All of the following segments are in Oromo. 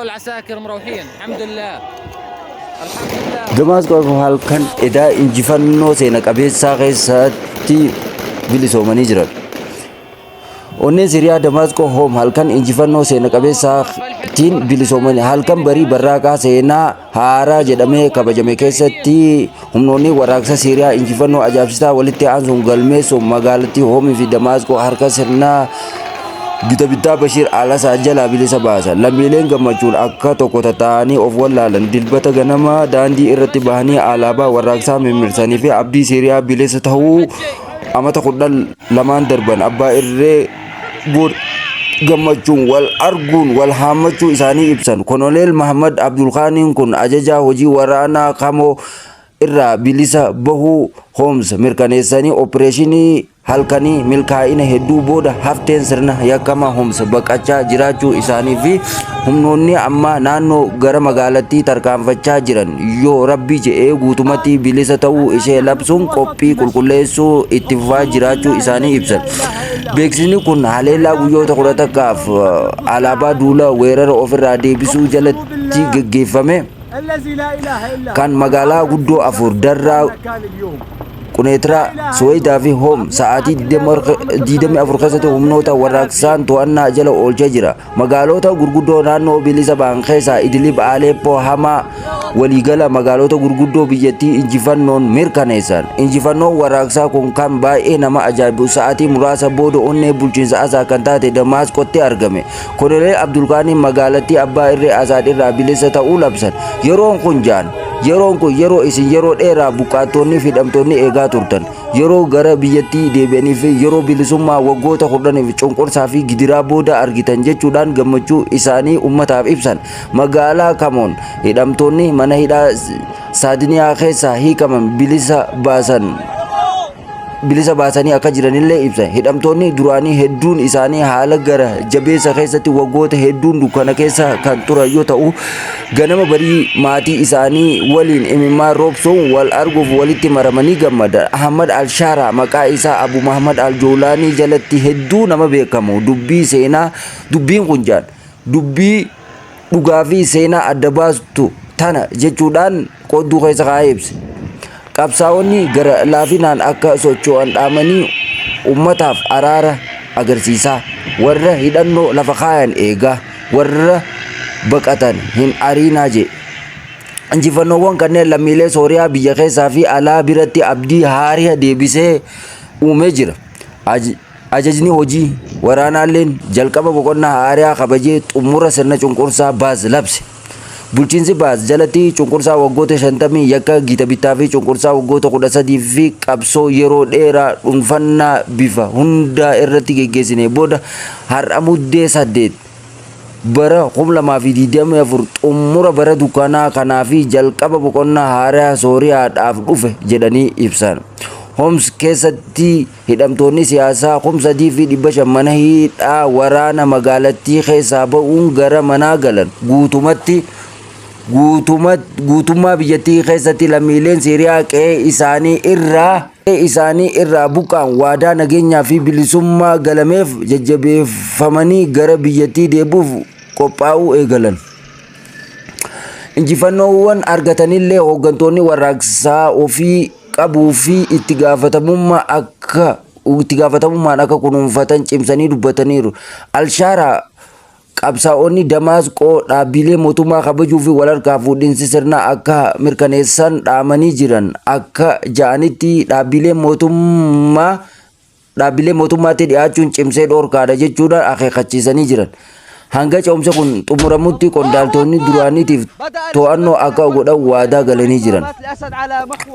العساكر مروحين الحمد لله. الحمد لله. Damasco halkan edaa injifannoo seena qabeessaa keessatti bilisoomanii jiran. Onneen Siriyaa Damasco Home halkan injifannoo seena qabeessaatiin bilisoomanii halkan barii barraaqaa seenaa haaraa jedhamee kabajame keessatti humnoonni waraaqsa Siriyaa injifannoo ajaa'ibsiisaa walitti aansuun galmeessuun magaalattii Home fi Damasco harka sirnaa gita bittaa Bashir al-Assad jalaa bilisa baasan. Lammiileen gammachuun akka tokko ta'anii of wallaalan dilbata ganama daandii irratti bahanii alaabaa warraaqsaa mirmirsanii fi abdii Siriyaa bilisa ta'uu amata 12 darban abbaa irree gammachuun wal arguun wal haammachuu isaanii ibsan. Koloneel Muhammad Abdul Khaniin kun ajajaa hojii waraanaa kamoo irraa bilisa bahuu Homs mirkaneessanii opereeshinii halkanii milkaa'ina hedduu booda hafteen sirna yakkamaa Homs baqachaa jiraachuu isaanii fi humnoonni amma naannoo gara magaalattii tarkaanfachaa jiran yoo rabbii jedhee guutumatti bilisa ta'uu ishee labsuun qophii qulqulleessuu itti fufaa jiraachuu isaanii ibsan. Beeksisni kun haleellaa guyyoota 11f alaabaa duula weerara ofirraa deebisuu jalatti gaggeeffame kan magaalaa guddoo afur darraa Quneetraa Suwaydaa fi Hom sa'aatii 24 keessatti humnoota warraaqsaan to'annaa jala oolchee jira. Magaalota gurguddoo naannoo bilisa ba'an keessaa Idlib, Aleppo, Hamaa waliigala magaalota gurguddoo biyyattii injifannoon mirkaneessan. Injifannoon warraaqsaa kun kan baay'ee nama ajaa'ibu sa'aatii muraasa booda onnee bulchiinsa Asaa kan taate Damaasqotti argame. Koloneel Abdul Khaniin magaalattii abbaa irree Asaad irraa bilisa ta'uu labsan. Yeroon kun yeroo isin yeroo dheeraa buqqaatonni fi hidhamtoonni eegaa turtan, yeroo gara biyyattii deebi'anii fi yeroo bilisummaa waggoota 10 cunqursaa fi gidiraa booda argitan jechuudhaan gammachuu isaanii ummataaf ibsan. Magaalaa Kamoon hidhamtoonni mana hidhaa Saadiniyaa keessaa hiikaman bilisa baasanii akka jiranillee ibsan. Hidhamtoonni duraanii hedduun isaanii haala gara jabeessa keessatti waggoota hedduun dukkana keessa kan turan yoo ta'u, ganama barii maatii isaanii waliin imimmaan roobsuun wal arguuf walitti maramanii gammadan. Ahmad Al-Sharaa maqaa isaa Abu Muhammad Al-Joolaanii jalatti hedduu nama beekamu dubbiin kun jaan dubbii dhugaa fi seenaa adda baastu tana jechuudhaan qodduu keessa kaa'ee ibse. Qabsaa'onni gara laafinaan akka socho'an dhaamanii ummataaf araara agarsiisaa, warra hidhannoo lafa kaayan eegaa, warra baqatan hin ariinaa jedhe. Injifannoowwan kanneen lammiilee Sooriyaa biyya keessaa fi alaa biratti abdii haaraa deebisee uumee jira. Ajajni hojii waraanaalleen jalqaba boqonnaa haaraa kabajee xumura sirna cunqursaa Baaz labse. Bulchiinsi Baaz jalatti cunqursaa waggoota 50 yakka gita bittaa fi cunqursaa waggoota 13 fi qabsoo yeroo dheeraa dhuunfannaa bifa hundaa irratti geggeessine booda har'a muddee 8 bara 2024 xumura bara dukkanaa kanaa fi jalqaba boqonnaa haaraa Sooriyaadhaaf dhufe jedhanii ibsan. Homs keessatti hidhamtoonni siyaasaa 3,500 mana hidhaa waraana magaalattii keessaa ba'uun gara manaa galan. Guutummaa biyyattii keessatti lammiileen Siriyaa qe'ee isaanii irraa buqqaan waadaa nageenyaa fi bilisummaa galameef jajjabeeffamanii gara biyyattii deebuuf qophaa'uu eegalan. Injifannoowwan argatanillee hooggantoonni warraaqsaa ofii qabuu fi itti gaafatamummaan akka kunuunfatan cimsanii dubbataniiru. Al-Sharaa qabsaa'onni Damaasqoo dhaabbilee mootummaa kabajuu fi wal harkaa fuudhinsi sirnaa akka mirkaneessan dhaamanii jiran. Akka ja'anitti dhaabbilee mootummaatti dhiyaachuun cimsee dhorkaadha jechuudhaan akeekkachiisanii jiran. Hanga ce'umsa kun xumuramutti qondaaltonni duraaniitiif to'annoo akka godhan waadaa galanii jiran.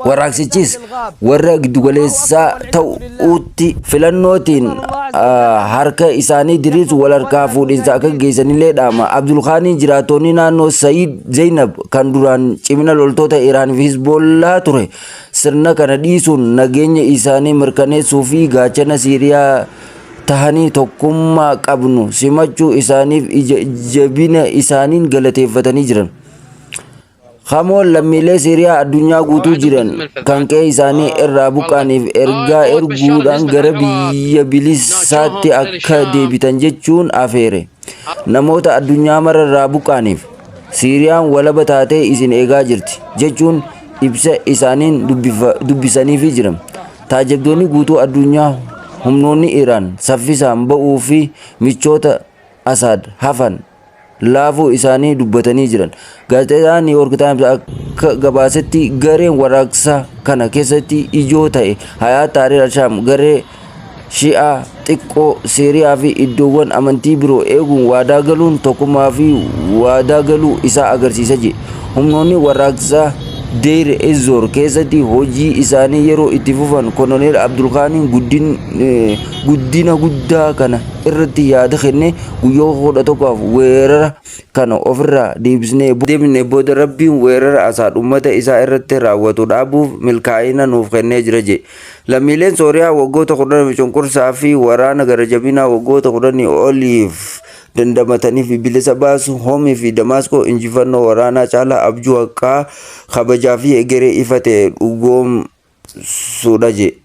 Warraaqsichis warra giddugaleessaa ta'uutti filannootiin harka isaanii diriirsu wal harkaa fuudhinsa akka geessanillee dhaama. Abdul Khaniin jiraattonni naannoo Sayyid Zainab kan duraan cimina loltoota Iraan fi Hizbollaa ture sirna kana dhiisuun nageenya isaanii mirkaneessuu fi gaachana Siriyaa tahanii tokkummaa qabnu simachuu isaaniif jabina isaaniin galateeffatanii jiran. Kamoon lammiilee Siriyaa addunyaa guutuu jiran kan qe'ee isaanii irraa buqqaaniif ergaa erguudhaan gara biyya bilisaatti akka deebitan jechuun afeere. Namoota addunyaa mara irraa buqqaaniif Siiriyaan walaba taatee isin eegaa jirti jechuun ibsa isaaniin dubbisaniifii jiran. Taajabdoonni guutuu addunyaa humnoonni Iraan saffisaan ba'uu fi michoota Asaad hafan laafuu isaanii dubbatanii jiran. Gaazexaan New York Times akka gabaasetti gareen warraaqsa kana keessatti ijoo ta'e Hayaat Tahrir al-Sham garee Shi'aa xiqqoo Siiriyaa fi iddoowwan amantii biroo eeguun waadaa galuun tokkummaa fi waadaa galuu isaa agarsiisa jedhe. Humnoonni warraaqsaa Deir Ezzor keessatti hojii isaanii yeroo itti fufan Koloneel Abdulqaaniin guddina guddaa kana irratti yaada kenne guyyoota 11 weerara kana ofirraa deebisnee booda Rabbiin weerara Asaad uummata isaa irratti raawwatu dhaabuuf milkaa'ina nuuf kennee jira jedhe. Lammiileen Sooriyaa waggoota 10 cunqursaa fi waraana gara jabinaa waggoota 10 oliif dandamatanii fi bilisa baasu Hoomii fi Damaasqoo injifannoo waraanaa caalaa abjuu haqaa kabajaa fi egeree ifa ta'e dhugoomsuudha jedhe.